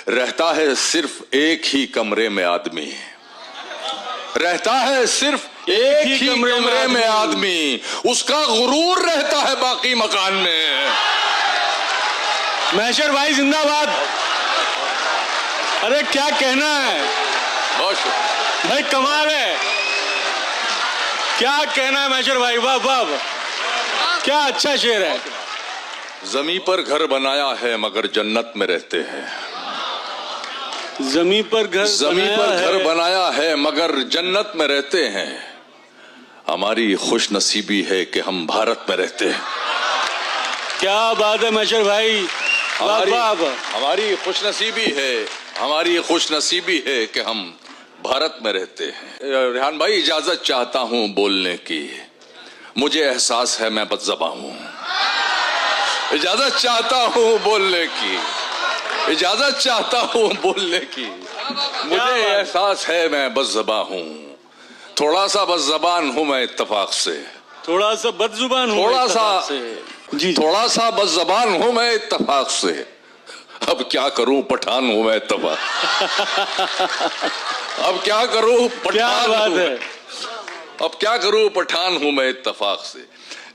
रहता है सिर्फ एक ही कमरे में आदमी, रहता है सिर्फ एक ही कमरे में आदमी, उसका गुरूर रहता है बाकी मकान में। महशर भाई जिंदाबाद। अरे क्या कहना है, बहुत शुक्रिया भाई कमाल है। क्या कहना है महशर भाई, वाह वाह, क्या अच्छा शेर है। जमी पर घर बनाया है मगर जन्नत में रहते हैं, जमी पर घर बनाया है मगर जन्नत में रहते हैं। हमारी खुश नसीबी है कि हम भारत में रहते हैं। क्या बात है महशर भाई, हमारी खुश नसीबी है कि हम भारत में रहते हैं। रेहान भाई इजाजत चाहता हूं बोलने की, मुझे एहसास है मैं बदज़बां हूं। इजाजत चाहता हूं बोलने की, इजाजत चाहता हूं बोलने की, मुझे एहसास है मैं बदज़बां हूं। थोड़ा सा बदज़बान हूं मैं इत्तफाक से, थोड़ा सा बदजुबान हूं, थोड़ा सा बदज़बान हूं मैं इत्तफाक से। अब क्या करूं पठान हूं मैं इत्तफाक। अब क्या करूं पठान हूं, अब क्या करूं पठान हूं मैं इत्तफाक से।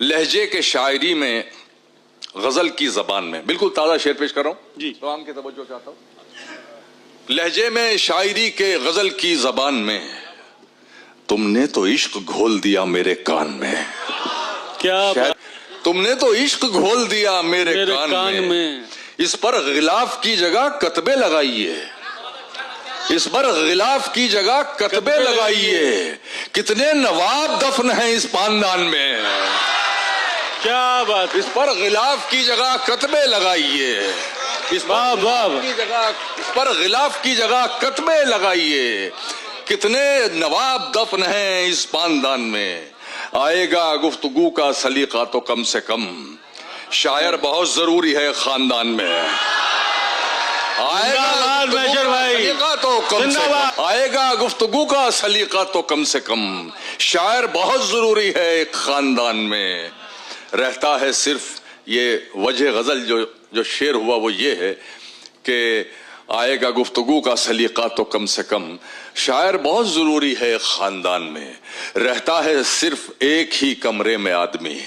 लहजे के शायरी में गजल की जबान में, बिल्कुल ताजा शेर पेश कर रहा हूं जी, तो आपकी तवज्जो चाहता हूं। लहजे में शायरी के गजल की जबान में, तुमने तो इश्क घोल दिया मेरे कान में। क्या तुमने तो इश्क घोल दिया मेरे कान में। इस पर गिलाफ की जगह कतबे लगाइए, इस पर गिलाफ की जगह कतबे लगाइए। कितने नवाब दफन हैं इस पानदान में। क्या बात, इस पर गिलाफ की जगह कतबे लगाइए, इस पर गिलाफ की जगह कतबे लगाइए। कितने नवाब दफन हैं इस पानदान में। आएगा गुफ्तगू का सलीका तो कम से कम, शायर बहुत जरूरी है खानदान में। आएगा तो कम से कम, आएगा गुफ्तगू का सलीका तो कम से कम, शायर बहुत जरूरी है एक खानदान में। रहता है सिर्फ ये वजह गजल जो शेर हुआ वो ये है कि आएगा गुफ्तगू का सलीका तो कम से कम, शायर बहुत जरूरी है खानदान में। रहता है सिर्फ एक ही कमरे में आदमी,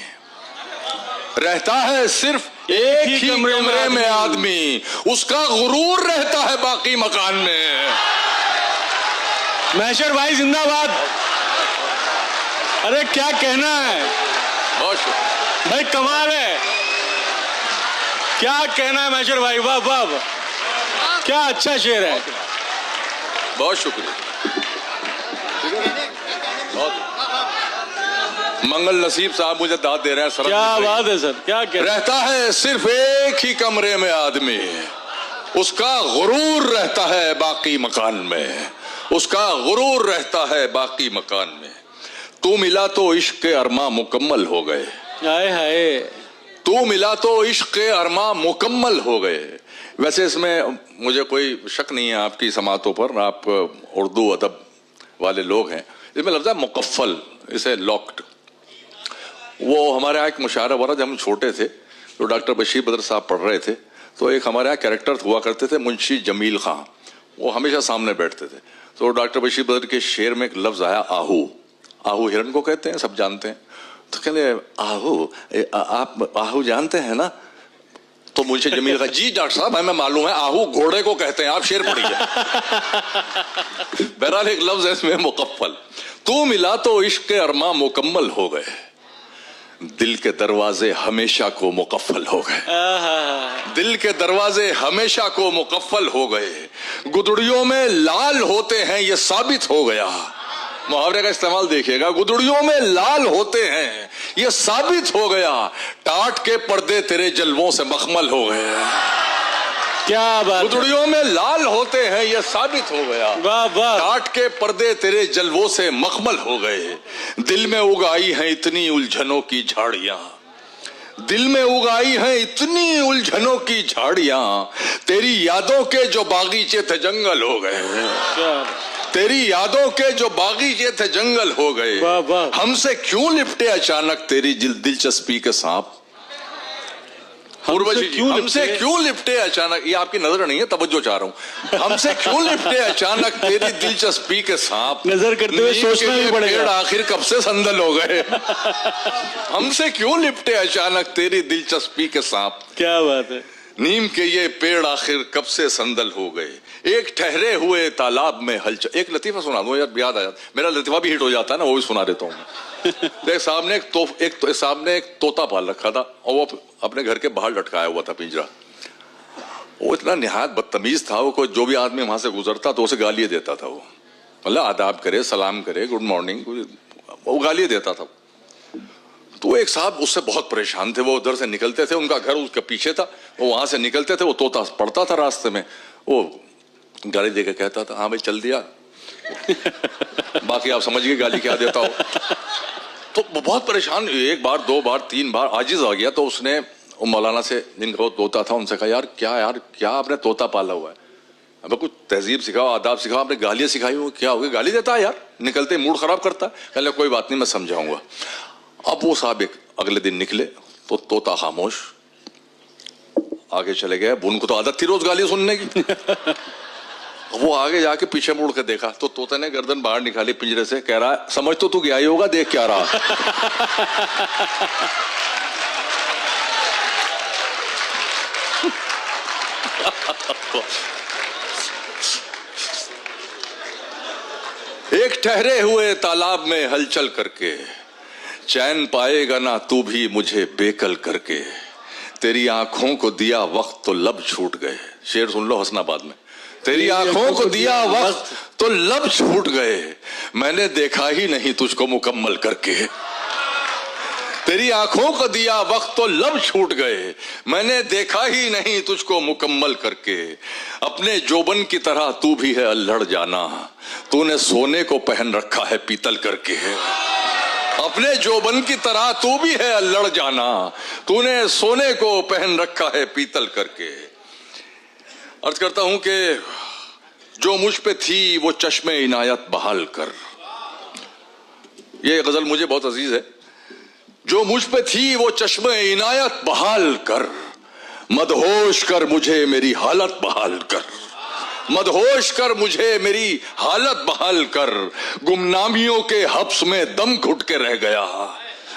रहता है सिर्फ एक ही कमरे में आदमी, उसका गुरूर रहता है बाकी मकान में। महशर भाई जिंदाबाद। अरे क्या कहना है, बहुत शुक्रिया भाई कमाल है। क्या कहना है महशर भाई, वाह वाह, क्या अच्छा शेर है। बहुत शुक्रिया, मंगल नसीब साहब मुझे दाद दे रहे हैं सर। क्या बात है सर, क्या कह रहता है सिर्फ एक ही कमरे में आदमी, उसका गुरूर रहता है बाकी मकान में, उसका गुरूर रहता है बाकी मकान में। तू मिला तो इश्क के अरमा मुकम्मल हो गए, हाय हाय, तू मिला तो इश्क के अरमा मुकम्मल हो गए। वैसे इसमें मुझे कोई शक नहीं है आपकी समातों पर, आप उर्दू अदब वाले लोग हैं। इसमें लफ्ज़ है मुकफ्फल, इसे लॉक्ड। वो हमारे यहाँ एक मुशायरा हुआ था जब हम छोटे थे, तो डॉक्टर बशीर बदर साहब पढ़ रहे थे, तो एक हमारे यहाँ कैरेक्टर हुआ करते थे मुंशी जमील खां, वो हमेशा सामने बैठते थे। तो डॉक्टर बशीर बदर के शेर में एक लफ्ज़ आया आहू। आहू हिरन को कहते हैं, सब जानते हैं। तो कहते आहू, आप आहू जानते हैं ना? तो मुंशी जमील खां, जी डॉक्टर साहब हमें मालूम है, आहू घोड़े को कहते हैं, आप शेर पढ़िए। बहरहाल एक लफ्ज़ है इसमें मुकफ्फल। तू मिला तो इश्क के अरमा मुकम्मल हो गए, दिल के दरवाजे हमेशा को मुकफ्फल हो गए, दिल के दरवाजे हमेशा को मुकफ्फल हो गए। गुदड़ियों में लाल होते हैं ये साबित हो गया। मुहावरे का इस्तेमाल देखिएगा, गुदड़ियों में लाल होते हैं ये साबित हो गया। टाट के पर्दे तेरे जलवों से मखमल हो गए। क्या बात, गुदड़ियों में लाल होते हैं ये साबित हो गया। वाह वाह, टाट के पर्दे तेरे जलवों से मखमल हो गए। दिल में उगाई हैं इतनी उलझनों की झाड़ियां, दिल में उगाई हैं इतनी उलझनों की झाड़ियां, तेरी यादों के जो बागीचे थे जंगल हो गए, तेरी यादों के जो बागीचे थे जंगल हो गए। हमसे क्यों लिपटे अचानक तेरी दिलचस्पी के सांप, उर्वशी जी, हमसे क्यों लिपटे अचानक, ये आपकी नजर नहीं है, तवज्जो चाह रहा हूं, हमसे क्यों लिपटे अचानक तेरी दिलचस्पी के सांप, नजर करते हुए सोचना भी पड़ेगा, आखिर कब से संदल हो गए। हमसे क्यों लिपटे अचानक तेरी दिलचस्पी के सांप, क्या बात है। नीम के ये पेड़ आखिर कब से संदल हो गए, एक ठहरे हुए तालाब में हलचल। एक लतीफा सुना दो यार, याद आया, मेरा लतीफा भी हिट हो जाता है ना, वो भी सुना देता हूँ। देख सामने एक तोता पाल रखा था और वो अपने घर के बाहर लटकाया हुआ था पिंजरा। वो इतना निहायत बदतमीज था, वो कोई जो भी आदमी वहां से गुजरता तो उसे गालियां देता था। वो मतलब आदाब करे, सलाम करे, गुड मॉर्निंग, वो गालियां देता था। तो एक साहब उससे बहुत परेशान थे, वो उधर से निकलते थे, उनका घर उसके पीछे था, वो वहां से निकलते थे, वो तोता पड़ता था रास्ते में, वो गाली देकर कहता था, हाँ भाई चल दिया। बाकी आप समझ गए गाली क्या देता हो। तो वो बहुत परेशान, एक बार, दो बार, तीन बार आजिज आ गया। तो उसने मौलाना से, जिनका वो तोता था, उनसे कहा, यार क्या आपने तोता पाला हुआ है, अब कुछ तहजीब सिखाओ, आदाब सिखाओ, आपने गालियां सिखाई हो, क्या हो गया, गाली देता है यार, निकलते मूड खराब करता है। कहले कोई बात नहीं, मैं समझाऊंगा। अब वो साहब अगले दिन निकले तो तोता खामोश, आगे चले गए। उनको तो आदत थी रोज गाली सुनने की। वो आगे जाके पीछे मुड़ के देखा तो तोते ने गर्दन बाहर निकाली पिंजरे से, कह रहा है, समझ तो तू गया ही होगा, देख क्या रहा। एक ठहरे हुए तालाब में हलचल करके, चैन पाएगा ना तू भी मुझे बेकल करके, तेरी आंखों को दिया वक्त तो लब छूट गए। शेर सुन लो हसनाबाद में। तेरी आंखों को दिया वक्त तो लब छूट गए, मैंने देखा ही नहीं तुझको मुकम्मल करके। तेरी आंखों को दिया वक्त तो लब छूट गए, मैंने देखा ही नहीं तुझको मुकम्मल करके। अपने जोबन की तरह तू भी है अल्हड़ जाना, तूने सोने को पहन रखा है पीतल करके। अपने जोबन की तरह तू भी है अल्हड़ जाना, तूने सोने को पहन रखा है पीतल करके। अर्ज करता हूं कि जो मुझ पे थी वो चश्मे इनायत बहाल कर। ये गजल मुझे बहुत अजीज है। जो मुझ पे थी वो चश्मे इनायत बहाल कर, मदहोश कर मुझे मेरी हालत बहाल कर, मदहोश कर मुझे मेरी हालत बहाल कर। गुमनामियों के हब्स में दम घुट के रह गया,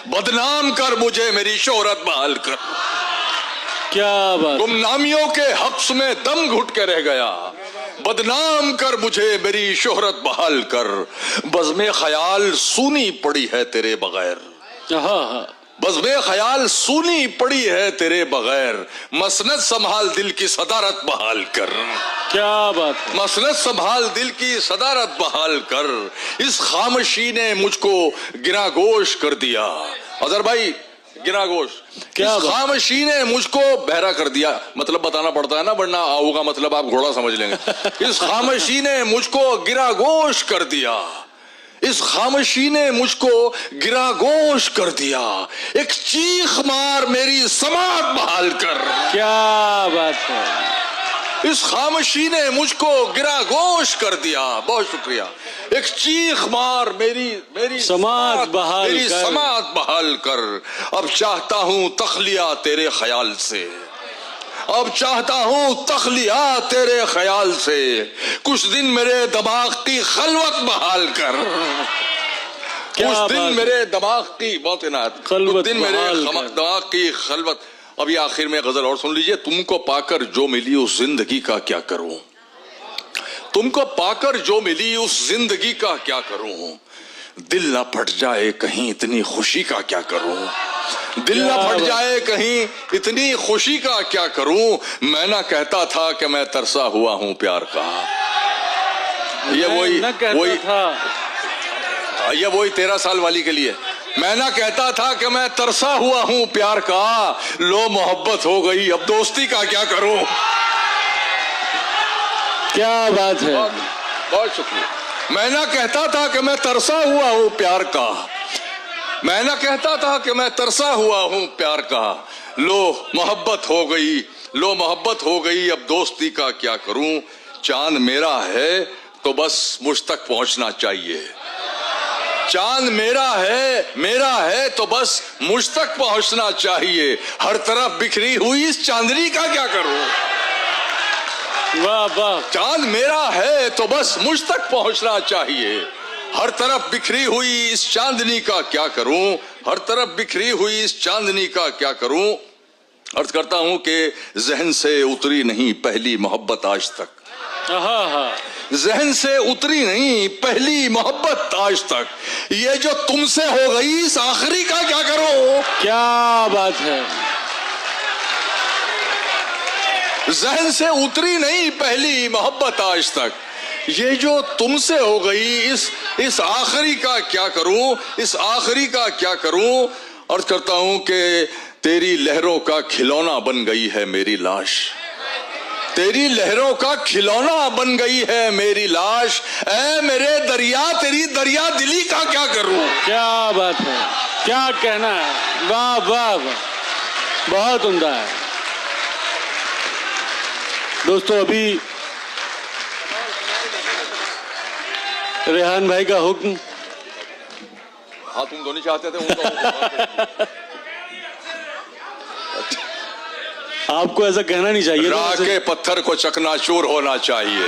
बदनाम कर मुझे मेरी शोहरत बहाल कर। क्या बात। गुमनामियों के हब्स में दम घुट के रह गया, बदनाम कर मुझे मेरी शोहरत बहाल कर। बज़्मे ख्याल सूनी पड़ी है तेरे बगैर, बज़्मे ख्याल सूनी पड़ी है तेरे बगैर। मसनद संभाल दिल की सदारत बहाल कर। क्या बात है। मसनद संभाल दिल की सदारत बहाल कर। इस खामोशी ने मुझको गिरागोश कर दिया। अजहर भाई, गिरागोश, क्या इस खामोशी ने मुझको बहरा कर दिया। मतलब बताना पड़ता है ना, वरना आओ का मतलब आप घोड़ा समझ लेंगे। इस खामोशी ने मुझको गिरागोश कर दिया, इस खामोशी ने मुझको गिरागोश कर दिया। एक चीख मार मेरी समात बहाल कर। क्या बात है। इस खामोशी ने मुझको गिरागोश कर दिया। बहुत शुक्रिया। एक चीख मार मेरी समात बहाल मेरी कर। समात बहाल कर। अब चाहता हूं तखलिया तेरे ख्याल से, अब चाहता हूं तखलिया तेरे ख्याल से। कुछ दिन मेरे दिमाग की खलवत बहाल कर। कुछ दिन मेरे दिमाग की, बहुत इनायत, कुछ दिन मेरे दिमाग की खलवत। अभी आखिर में गजल और सुन लीजिए। तुमको पाकर जो मिली उस जिंदगी का क्या करूं, तुमको पाकर जो मिली उस जिंदगी का क्या करूं। दिल ना फट जाए कहीं इतनी खुशी का क्या करूं, दिल ना फट जाए कहीं इतनी खुशी का क्या करूं। मैं ना कहता था कि मैं तरसा हुआ हूं प्यार का। ये वही 13 साल वाली के लिए। मैं ना कहता था कि मैं तरसा हुआ हूं प्यार का। लो मोहब्बत हो गई अब दोस्ती का क्या करूं। क्या बात है। बहुत शुक्रिया। मैं ना कहता था कि मैं तरसा हुआ हूं प्यार का, मैं ना कहता था कि मैं तरसा हुआ हूं प्यार का। लो मोहब्बत हो गई, लो मोहब्बत हो गई अब दोस्ती का क्या करूं। चांद मेरा है तो बस मुझ तक पहुंचना चाहिए, चांद मेरा है तो बस मुझ तक पहुंचना चाहिए, हर तरफ बिखरी हुई इस चांदनी का क्या करूं। वाह वाह। चांद मेरा है तो बस मुझ तक पहुंचना चाहिए, हर तरफ बिखरी हुई इस चांदनी का क्या करूं, हर तरफ बिखरी हुई इस चांदनी का क्या करूं। अर्ज करता हूं कि जहन से उतरी नहीं पहली मोहब्बत आज तक, जहन से उतरी नहीं पहली मोहब्बत आज तक, ये जो तुमसे हो गई इस आखिरी का क्या करूं। क्या बात है। जहन से उतरी नहीं पहली मोहब्बत आज तक, ये जो तुमसे हो गई इस आखिरी का क्या करूं, इस आखिरी का क्या करूं। अर्ज करता हूं कि तेरी लहरों का खिलौना बन गई है मेरी लाश, तेरी लहरों का खिलौना बन गई है मेरी लाश, ऐ मेरे दरिया तेरी दरिया दिली का क्या करूं। क्या बात है, क्या कहना है। वाह वाह वाह, बहुत उम्दा है। दोस्तों अभी रेहान भाई का हुक्म। हाँ तुम दोनों चाहते थे उनको आपको ऐसा कहना नहीं चाहिए। राह के पत्थर को चकनाचूर होना चाहिए,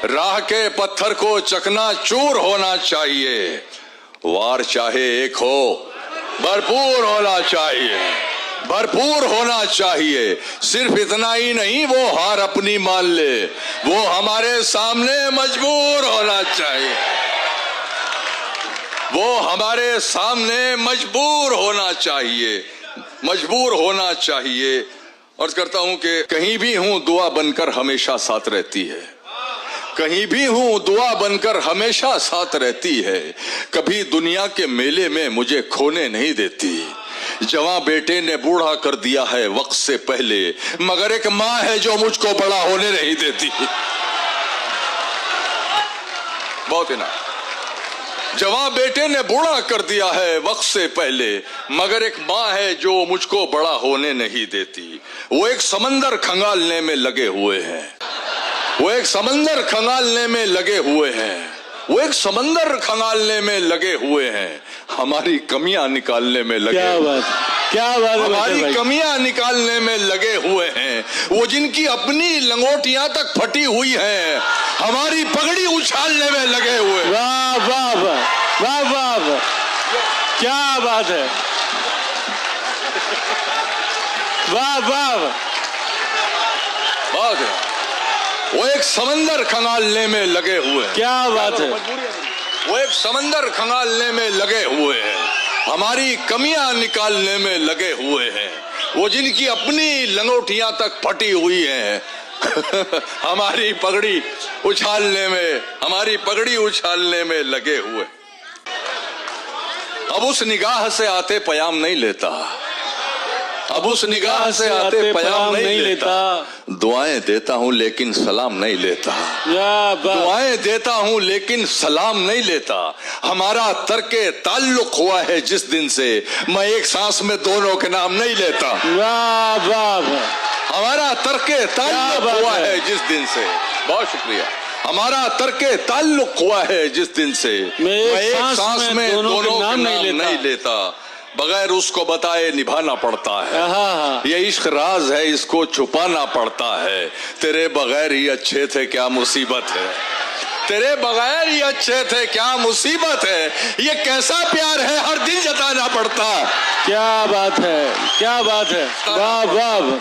राह के पत्थर को चकनाचूर होना चाहिए, वार चाहे एक हो भरपूर होना चाहिए, भरपूर होना चाहिए। सिर्फ इतना ही नहीं वो हार अपनी मान ले, वो हमारे सामने मजबूर होना चाहिए, वो हमारे सामने मजबूर होना चाहिए, मजबूर होना चाहिए। अर्ज करता हूं कि कहीं भी हूं दुआ बनकर हमेशा साथ रहती है, कहीं भी हूं दुआ बनकर हमेशा साथ रहती है, कभी दुनिया के मेले में मुझे खोने नहीं देती। जवां बेटे ने बूढ़ा कर दिया है वक्त से पहले, मगर एक मां है जो मुझको बड़ा होने नहीं देती। बहुत ही ना। जवां बेटे ने बूढ़ा कर दिया है वक्त से पहले, मगर एक मां है जो मुझको बड़ा होने नहीं देती। वो एक समंदर खंगालने में लगे हुए हैं, वो एक समंदर खंगालने में लगे हुए हैं, वो एक समंदर खंगालने में लगे हुए हैं, हमारी कमियां निकालने में लगे। क्या बात, क्या बात, हमारी कमियां निकालने में लगे हुए हैं। वो जिनकी अपनी लंगोटियां तक फटी हुई हैं, हमारी पगड़ी उछालने में लगे हुए। वाह वाह वाह वाह वाह वाह, क्या बात है। वाह वाह वाह, बहुत है। वो एक समंदर खंगालने में लगे हुए हैं। क्या बात है। वो एक समंदर खंगालने में लगे हुए हैं, हमारी कमियां निकालने में लगे हुए हैं। वो जिनकी अपनी लंगोटियां तक फटी हुई हैं हमारी पगड़ी उछालने में, हमारी पगड़ी उछालने में लगे हुए। अब उस निगाह से आते पयाम नहीं लेता, अब उस निगाह से आते पयाम नहीं लेता। दुआएं देता हूं लेकिन सलाम नहीं लेता, दुआएं देता हूं लेकिन सलाम नहीं लेता। हमारा तर्के ताल्लुक हुआ है जिस दिन से, मैं एक सांस में दोनों के नाम नहीं लेता। वाह वाह, हमारा तर्के ताल्लुक हुआ है जिस दिन से, बहुत शुक्रिया। हमारा तर्के ताल्लुक हुआ है जिस दिन से, मैं एक सांस में दोनों के नाम नहीं लेता। बगैर उसको बताए निभाना पड़ता है, ये इश्क राज है इसको छुपाना पड़ता है। तेरे बगैर ही अच्छे थे क्या मुसीबत है, तेरे बगैर ही अच्छे थे क्या मुसीबत है। ये कैसा प्यार है हर दिन जताना पड़ता। क्या बात है, क्या बात है। वाह वाह,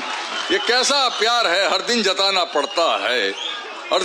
ये कैसा प्यार है हर दिन जताना पड़ता है। और